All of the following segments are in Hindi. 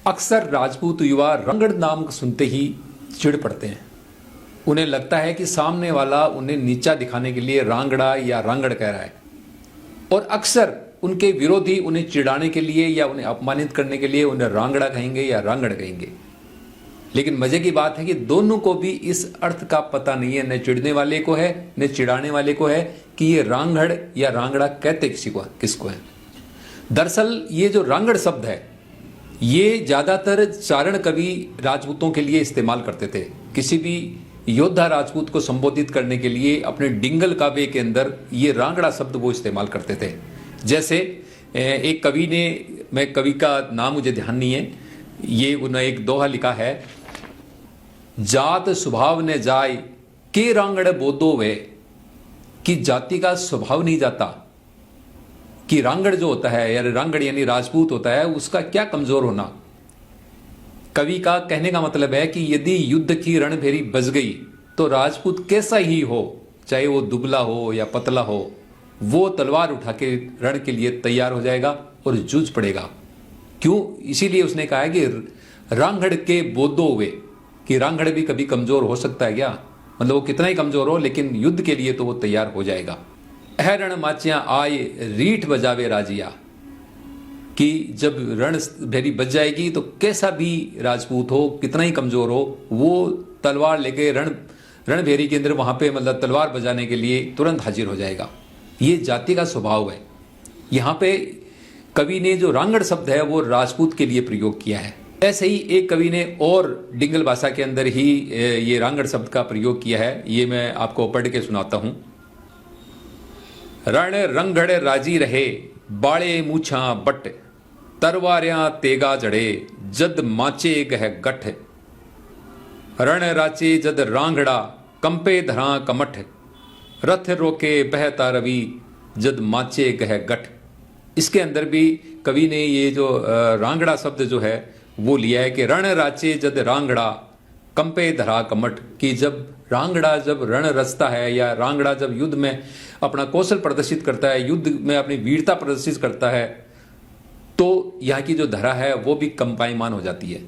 अक्सर राजपूत युवा रंगड़ नाम सुनते ही चिढ़ पड़ते हैं। उन्हें लगता है कि सामने वाला उन्हें नीचा दिखाने के लिए रांगड़ा या रांगड़ कह रहा है, और अक्सर उनके विरोधी उन्हें चिढ़ाने के लिए या उन्हें अपमानित करने के लिए उन्हें रांगड़ा कहेंगे या रांगड़ कहेंगे। लेकिन मजे की बात है कि दोनों को भी इस अर्थ का पता नहीं है, न चिढ़ने वाले को है न चिढ़ाने वाले को है कि ये रांगड़ या रांगड़ा कहते किसको है। दरअसल ये जो रांगड़ शब्द है ये ज्यादातर चारण कवि राजपूतों के लिए इस्तेमाल करते थे। किसी भी योद्धा राजपूत को संबोधित करने के लिए अपने डिंगल काव्य के अंदर ये रांगड़ा शब्द वो इस्तेमाल करते थे। जैसे एक कवि ने, मैं कवि का नाम मुझे ध्यान नहीं है, ये उन्होंने एक दोहा लिखा है, जात स्वभाव ने जाय के रांगड़ बोधो वे, कि जाति का स्वभाव नहीं जाता, कि रांगड़ जो होता है या रांगड़ यानी राजपूत होता है उसका क्या कमजोर होना। कवि का कहने का मतलब है कि यदि युद्ध की रणभेरी बज गई तो राजपूत कैसा ही हो, चाहे वो दुबला हो या पतला हो, वो तलवार उठा के रण के लिए तैयार हो जाएगा और जूझ पड़ेगा। क्यों? इसीलिए उसने कहा है कि रांगड़ के बोधो हुए, कि रांगड़ भी कभी कमजोर हो सकता है क्या, मतलब वो कितना ही कमजोर हो लेकिन युद्ध के लिए तो वो तैयार हो जाएगा। रण माचियां आए रीठ बजावे राजिया, कि जब रण भेरी बज जाएगी तो कैसा भी राजपूत हो, कितना ही कमजोर हो, वो तलवार लेके रणभेरी के अंदर वहां पे मतलब तलवार बजाने के लिए तुरंत हाजिर हो जाएगा। ये जाति का स्वभाव है। यहाँ पे कवि ने जो रांगड़ शब्द है वो राजपूत के लिए प्रयोग किया है। ऐसे ही एक कवि ने और डिंगल भाषा के अंदर ही ये रांगड़ शब्द का प्रयोग किया है। ये मैं आपको पढ़ के सुनाता हूं। रण रंगड़ राजी रहे बाड़े मूछा बट, तरवारियां तेगा जड़े जद माचे गह गठ, रण राचे जद रांगड़ा कंपे धरा कमठ, रथ रोके बहता रवि जद माचे गह गठ। इसके अंदर भी कवि ने ये जो रांगड़ा शब्द जो है वो लिया है कि रण राचे जद रांगड़ा कंपे धरा कमठ, कि जब रांगड़ा जब रण रचता है या रांगड़ा जब युद्ध में अपना कौशल प्रदर्शित करता है, युद्ध में अपनी वीरता प्रदर्शित करता है, तो यहाँ की जो धरा है वो भी कंपायमान हो जाती है।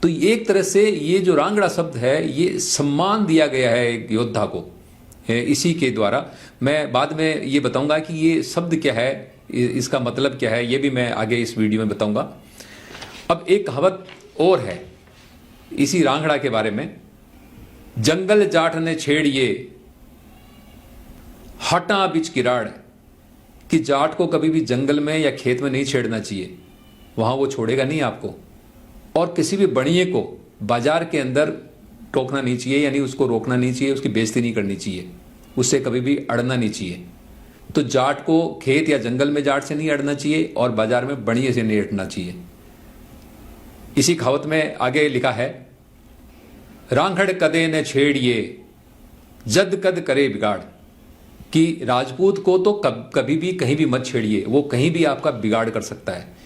तो एक तरह से ये जो रांगड़ा शब्द है ये सम्मान दिया गया है एक योद्धा को, इसी के द्वारा। मैं बाद में ये बताऊंगा कि ये शब्द क्या है, इसका मतलब क्या है, ये भी मैं आगे इस वीडियो में बताऊंगा। अब एक कहावत और है इसी रांगड़ा के बारे में, जंगल जाट ने छेड़िए हटा बिच किराड़, कि जाट को कभी भी जंगल में या खेत में नहीं छेड़ना चाहिए, वहां वो छोड़ेगा नहीं आपको। और किसी भी बणिए को बाजार के अंदर टोकना नहीं चाहिए, यानी उसको रोकना नहीं चाहिए, उसकी बेइज्जती नहीं करनी चाहिए, उससे कभी भी अड़ना नहीं चाहिए। तो जाट को खेत या जंगल में जाट से नहीं अड़ना चाहिए और बाजार में बणिए से नहीं अड़ना चाहिए। इसी कहावत में आगे लिखा है, रांगड़ कदे न छेड़िए जद कद करे बिगाड़, कि राजपूत को तो कभी भी कहीं भी मत छेड़िए, वो कहीं भी आपका बिगाड़ कर सकता है।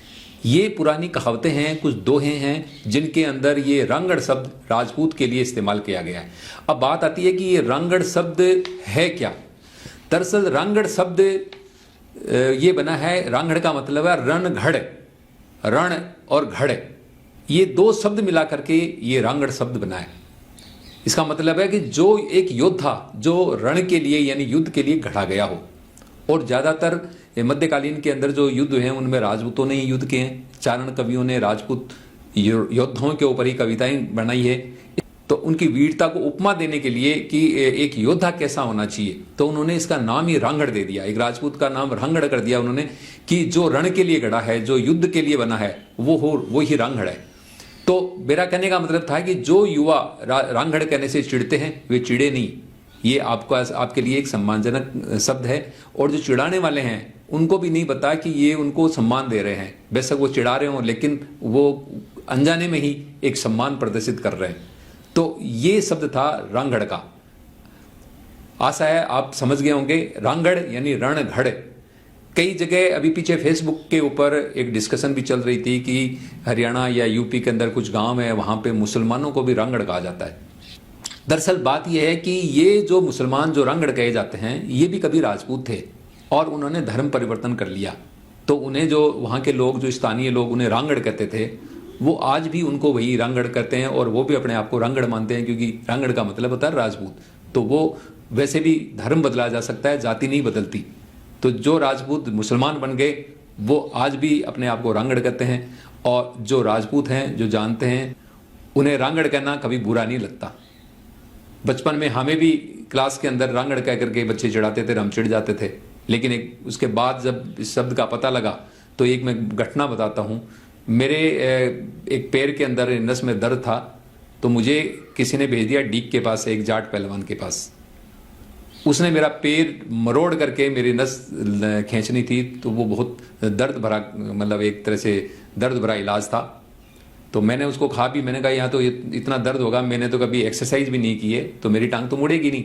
ये पुरानी कहावतें हैं, कुछ दोहे हैं जिनके अंदर ये रांगड़ शब्द राजपूत के लिए इस्तेमाल किया गया है। अब बात आती है कि ये रांगड़ शब्द है क्या। दरअसल रांगड़ शब्द ये बना है, रांगड़ का मतलब है रण घड़, रण और घड़, ये दो शब्द मिला करके ये रांगड़ शब्द बना है। इसका मतलब है कि जो एक योद्धा जो रण के लिए यानी युद्ध के लिए घड़ा गया हो, और ज्यादातर मध्यकालीन के अंदर जो युद्ध हैं उनमें राजपूतों ने ही युद्ध किए हैं। चारण कवियों ने राजपूत योद्धाओं के ऊपर ही कविताएं बनाई है। तो उनकी वीरता को उपमा देने के लिए कि एक योद्धा कैसा होना चाहिए, तो उन्होंने इसका नाम ही रांगड़ दे दिया, एक राजपूत का नाम रांगड़ कर दिया उन्होंने, कि जो रण के लिए गढ़ा है, जो युद्ध के लिए बना है, वो ही रांगड़ है। तो मेरा कहने का मतलब था कि जो युवा रांगड़ कहने से चिढ़ते हैं वे चिढ़े नहीं, ये आपके लिए एक सम्मानजनक शब्द है। और जो चिढ़ाने वाले हैं उनको भी नहीं पता कि ये उनको सम्मान दे रहे हैं, बेशक वो चिढ़ा रहे हों लेकिन वो अनजाने में ही एक सम्मान प्रदर्शित कर रहे हैं। तो ये शब्द था रांगड़ का। आशा है आप समझ गए होंगे। रांगड़ यानी रण घड़। कई जगह अभी पीछे फेसबुक के ऊपर एक डिस्कशन भी चल रही थी कि हरियाणा या यूपी के अंदर कुछ गांव है, वहां पे मुसलमानों को भी रांगड़ कहा जाता है। दरअसल बात यह है कि ये जो मुसलमान जो रांगड़ कहे जाते हैं ये भी कभी राजपूत थे और उन्होंने धर्म परिवर्तन कर लिया। तो उन्हें जो वहाँ के लोग, जो स्थानीय लोग उन्हें रांगड़ कहते थे, वो आज भी उनको वही रांगड़ करते हैं और वो भी अपने आप को रांगड़ मानते हैं, क्योंकि रांगड़ का मतलब होता है राजपूत। तो वो वैसे भी धर्म बदला जा सकता है, जाति नहीं बदलती। तो जो राजपूत मुसलमान बन गए वो आज भी अपने आप को रांगड़ कहते हैं, और जो राजपूत हैं, जो जानते हैं, उन्हें रांगड़ कहना कभी बुरा नहीं लगता। बचपन में हमें भी क्लास के अंदर रांगड़ कह करके बच्चे चिढ़ाते थे, हम चिढ़ जाते थे, लेकिन उसके बाद जब इस शब्द का पता लगा तो एक मैं घटना बताता हूँ। मेरे एक पैर के अंदर नस में दर्द था, तो मुझे किसी ने भेज दिया डीक के पास, एक जाट पहलवान के पास। उसने मेरा पैर मरोड़ करके मेरी नस खींचनी थी, तो वो बहुत दर्द भरा, मतलब एक तरह से दर्द भरा इलाज था। तो मैंने उसको कहा भी, मैंने कहा यहाँ तो इतना दर्द होगा, मैंने तो कभी एक्सरसाइज भी नहीं की है, तो मेरी टांग तो मुड़ेगी नहीं।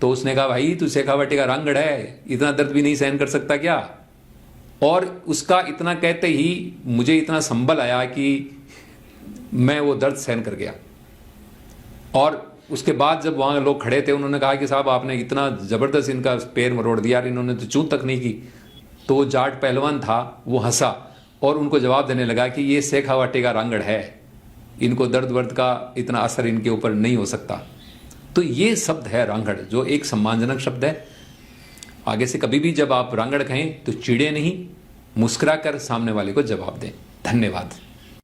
तो उसने कहा भाई तू शेखावटी का रांगड़ है, इतना दर्द भी नहीं सहन कर सकता क्या? और उसका इतना कहते ही मुझे इतना संबल आया कि मैं वो दर्द सहन कर गया। और उसके बाद जब वहाँ लोग खड़े थे, उन्होंने कहा कि साहब आपने इतना ज़बरदस्त इनका पैर मरोड़ दिया, इन्होंने तो चूत तक नहीं की। तो वो जाट पहलवान था, वो हंसा और उनको जवाब देने लगा कि ये शेखावटी का रांगड़ है, इनको दर्द वर्द का इतना असर इनके ऊपर नहीं हो सकता। तो ये शब्द है रांगड़, जो एक सम्मानजनक शब्द है। आगे से कभी भी जब आप रांगड़ कहें तो चिढ़े नहीं, मुस्कुरा कर सामने वाले को जवाब दें। धन्यवाद।